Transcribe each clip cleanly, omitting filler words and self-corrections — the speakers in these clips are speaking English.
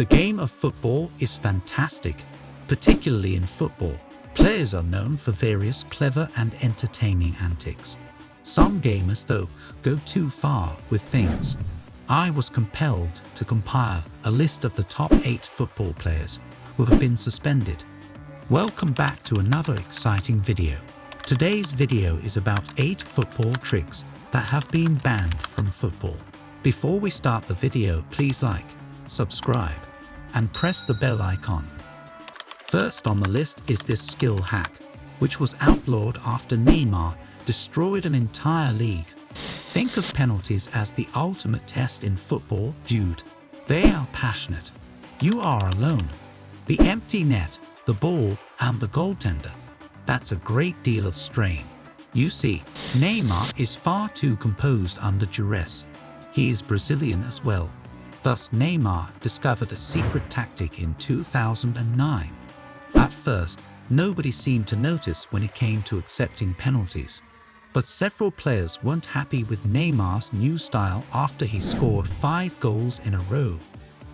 The game of football is fantastic, particularly in football. Players are known for various clever and entertaining antics. Some gamers, though, go too far with things. I was compelled to compile a list of the top 8 football players who have been suspended. Welcome back to another exciting video. Today's video is about 8 football tricks that have been banned from football. Before we start the video, please like, subscribe, and press the bell icon. First on the list is this skill hack, which was outlawed after Neymar destroyed an entire league. Think of penalties as the ultimate test in football, dude. They are passionate. You are alone. The empty net, the ball, and the goaltender. That's a great deal of strain. You see, Neymar is far too composed under duress. He is Brazilian as well. Thus, Neymar discovered a secret tactic in 2009. At first, nobody seemed to notice when it came to accepting penalties. But several players weren't happy with Neymar's new style after he scored 5 goals in a row.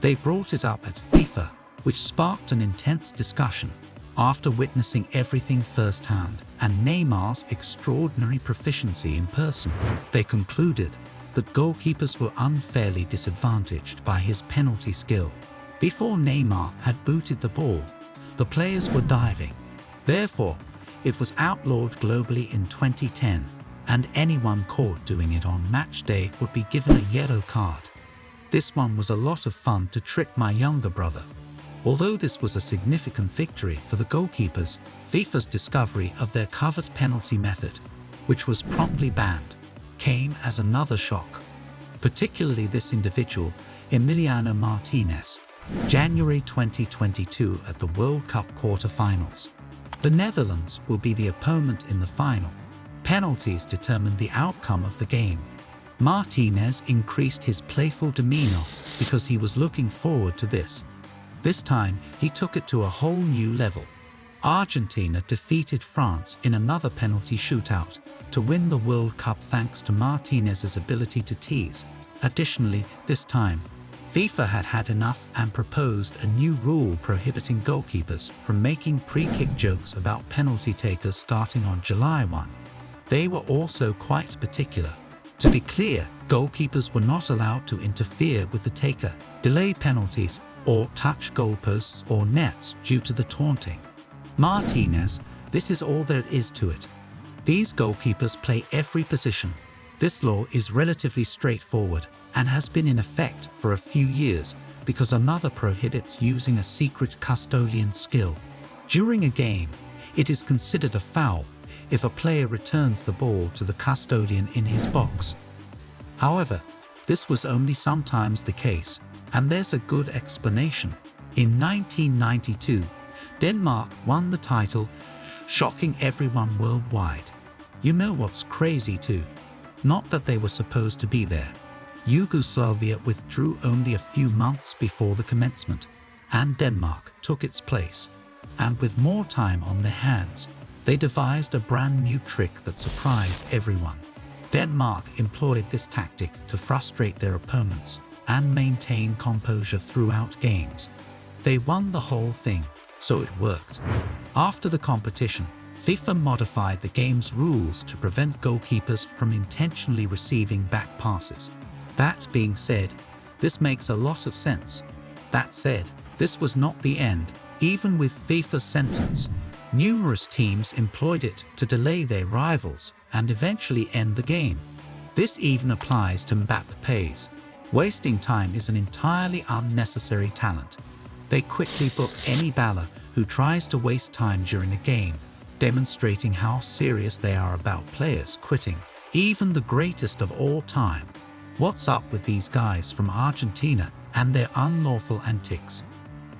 They brought it up at FIFA, which sparked an intense discussion. After witnessing everything firsthand and Neymar's extraordinary proficiency in person, they concluded that goalkeepers were unfairly disadvantaged by his penalty skill. Before Neymar had booted the ball, the players were diving. Therefore, it was outlawed globally in 2010, and anyone caught doing it on match day would be given a yellow card. This one was a lot of fun to trick my younger brother. Although this was a significant victory for the goalkeepers, FIFA's discovery of their covered penalty method, which was promptly banned, came as another shock. Particularly this individual, Emiliano Martinez, January 2022 at the World Cup quarter-finals. The Netherlands will be the opponent in the final. Penalties determined the outcome of the game. Martinez increased his playful demeanor because he was looking forward to this. This time, he took it to a whole new level. Argentina defeated France in another penalty shootout to win the World Cup thanks to Martinez's ability to tease. Additionally, this time, FIFA had had enough and proposed a new rule prohibiting goalkeepers from making pre-kick jokes about penalty takers starting on July 1. They were also quite particular. To be clear, goalkeepers were not allowed to interfere with the taker, delay penalties, or touch goalposts or nets due to the taunting. Martinez, this is all there is to it. These goalkeepers play every position. This law is relatively straightforward and has been in effect for a few years because another prohibits using a secret custodian skill. During a game, it is considered a foul if a player returns the ball to the custodian in his box. However, this was only sometimes the case, and there's a good explanation. In 1992, Denmark won the title, shocking everyone worldwide. You know what's crazy too? Not that they were supposed to be there. Yugoslavia withdrew only a few months before the commencement, and Denmark took its place. And with more time on their hands, they devised a brand new trick that surprised everyone. Denmark employed this tactic to frustrate their opponents and maintain composure throughout games. They won the whole thing, so it worked. After the competition, FIFA modified the game's rules to prevent goalkeepers from intentionally receiving back passes. That being said, this makes a lot of sense. That said, this was not the end. Even with FIFA's sentence, numerous teams employed it to delay their rivals and eventually end the game. This even applies to Mbappé's. Wasting time is an entirely unnecessary talent. They quickly book any baller who tries to waste time during a game, demonstrating how serious they are about players quitting, even the greatest of all time. What's up with these guys from Argentina and their unlawful antics?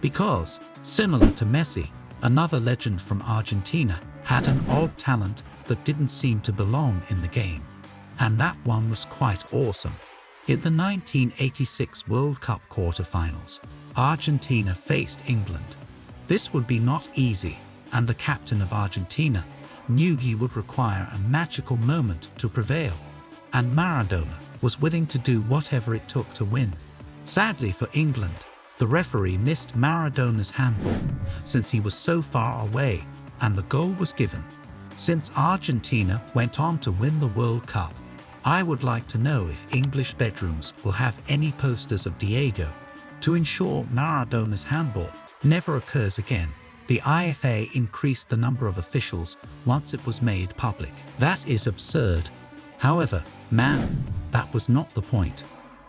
Because, similar to Messi, another legend from Argentina had an odd talent that didn't seem to belong in the game. And that one was quite awesome. In the 1986 World Cup quarter-finals, Argentina faced England. This would be not easy, and the captain of Argentina knew he would require a magical moment to prevail. And Maradona was willing to do whatever it took to win. Sadly for England, The referee missed Maradona's handball since he was so far away, and the goal was given. Since Argentina went on to win the World Cup, I would like to know if English bedrooms will have any posters of Diego to ensure Maradona's handball never occurs again. The IFA increased the number of officials once it was made public. That is absurd. However, man, that was not the point.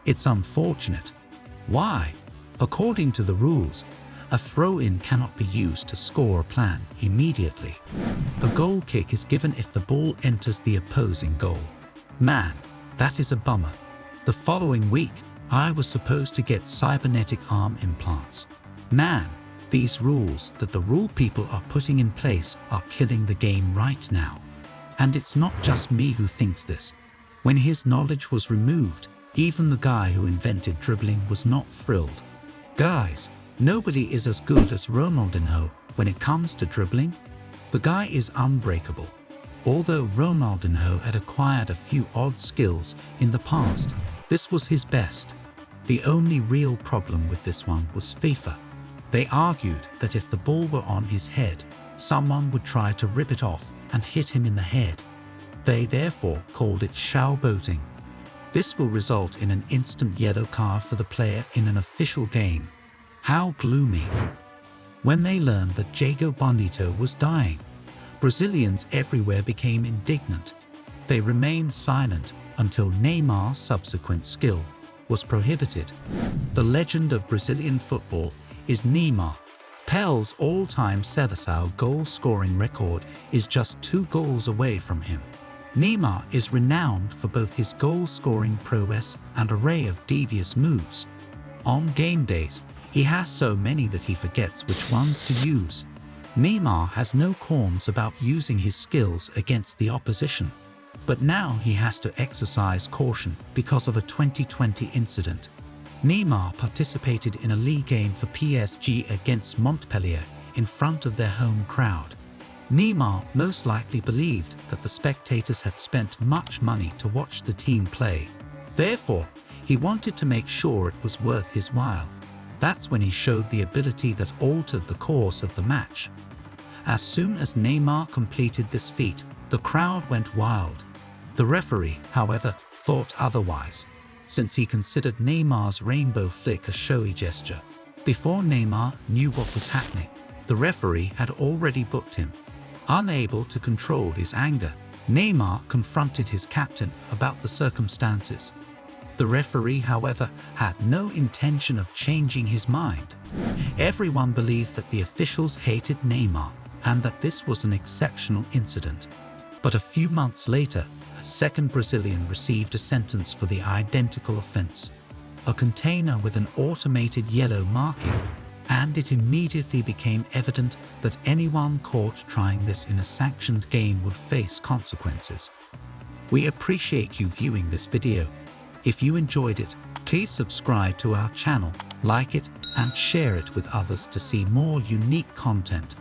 It's unfortunate. Why? According to the rules, a throw-in cannot be used to score a plan immediately. A goal kick is given if the ball enters the opposing goal. Man, that is a bummer. The following week, I was supposed to get cybernetic arm implants. Man, these rules that the rule people are putting in place are killing the game right now. And it's not just me who thinks this. When his knowledge was removed, even the guy who invented dribbling was not thrilled. Guys, nobody is as good as Ronaldinho when it comes to dribbling. The guy is unbreakable. Although Ronaldinho had acquired a few odd skills in the past, this was his best. The only real problem with this one was FIFA. They argued that if the ball were on his head, someone would try to rip it off and hit him in the head. They therefore called it showboating. This will result in an instant yellow card for the player in an official game. How gloomy. When they learned that Diego Bonito was dying, Brazilians everywhere became indignant. They remained silent until Neymar's subsequent skill was prohibited. The legend of Brazilian football is Neymar. Pellé's all-time Seleção goal-scoring record is just 2 goals away from him. Neymar is renowned for both his goal-scoring prowess and array of devious moves. On game days, he has so many that he forgets which ones to use. Neymar has no qualms about using his skills against the opposition, but now he has to exercise caution because of a 2020 incident. Neymar participated in a league game for PSG against Montpellier in front of their home crowd. Neymar most likely believed that the spectators had spent much money to watch the team play. Therefore, he wanted to make sure it was worth his while. That's when he showed the ability that altered the course of the match. As soon as Neymar completed this feat, the crowd went wild. The referee, however, thought otherwise, since he considered Neymar's rainbow flick a showy gesture. Before Neymar knew what was happening, the referee had already booked him. Unable to control his anger, Neymar confronted his captain about the circumstances. The referee, however, had no intention of changing his mind. Everyone believed that the officials hated Neymar and that this was an exceptional incident. But a few months later, a second Brazilian received a sentence for the identical offense. A container with an automated yellow marking, and it immediately became evident that anyone caught trying this in a sanctioned game would face consequences. We appreciate you viewing this video. If you enjoyed it, please subscribe to our channel, like it, and share it with others to see more unique content.